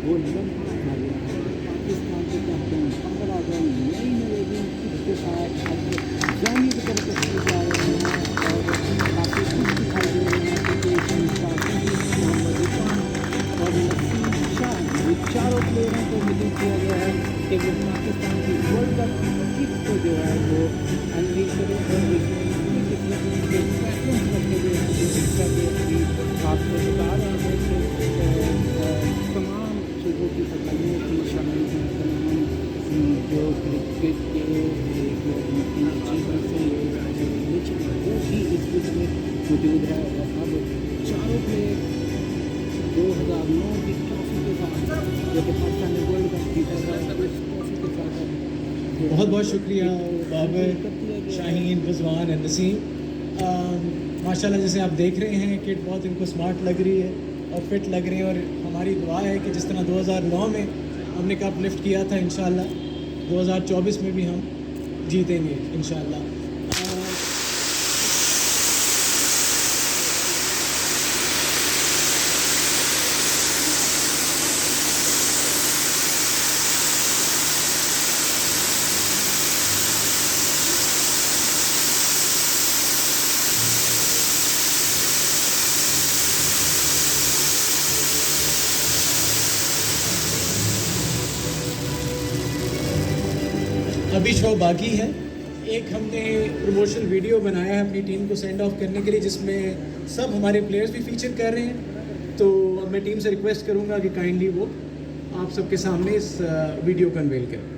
वो लम्हा आ गया है। पाकिस्तान के कैप्टन 15 रन नई नवेदिन के साथ जानी की तरफ चले जा रहे हैं और काफ़ी खुश दिखाई दे रहे हैं क्योंकि मोहम्मद इरफान और नसीम शाह ये चारों प्लेयरों को मिली किया गया है कि वो पाकिस्तान की वर्ल्ड कप किट को जो है वो अनवील करें और इसमें पूरी किस्मत के पैटर्न रखे गए हैं जिसका कि अभी आपको बता रहा है कि तमाम चीज़ों की सफाइयों की शामिल हैं तमाम जो क्रिकेट के चीज़ों से वो भी इस किट में मौजूद है और अब चारों प्लेयर 2009 की ट्रॉफी के साथ जो कि पाकिस्तान ने वर्ल्ड कप जीता था उस ट्रॉफी के साथ बहुत बहुत शुक्रिया बाबर, शाहीन, रिजवान और नसीम। माशाल्लाह जैसे आप देख रहे हैं किट बहुत इनको स्मार्ट लग रही है और फिट लग रही है और हमारी दुआ है कि जिस तरह 2009 में हमने कप लिफ्ट किया था इंशाल्लाह 2024 में भी हम जीतेंगे इंशाल्लाह। अभी शो बाकी है। एक हमने प्रमोशनल वीडियो बनाया है अपनी टीम को सेंड ऑफ करने के लिए जिसमें सब हमारे प्लेयर्स भी फीचर कर रहे हैं, तो मैं टीम से रिक्वेस्ट करूंगा कि काइंडली वो आप सबके सामने इस वीडियो को अनवेल करें।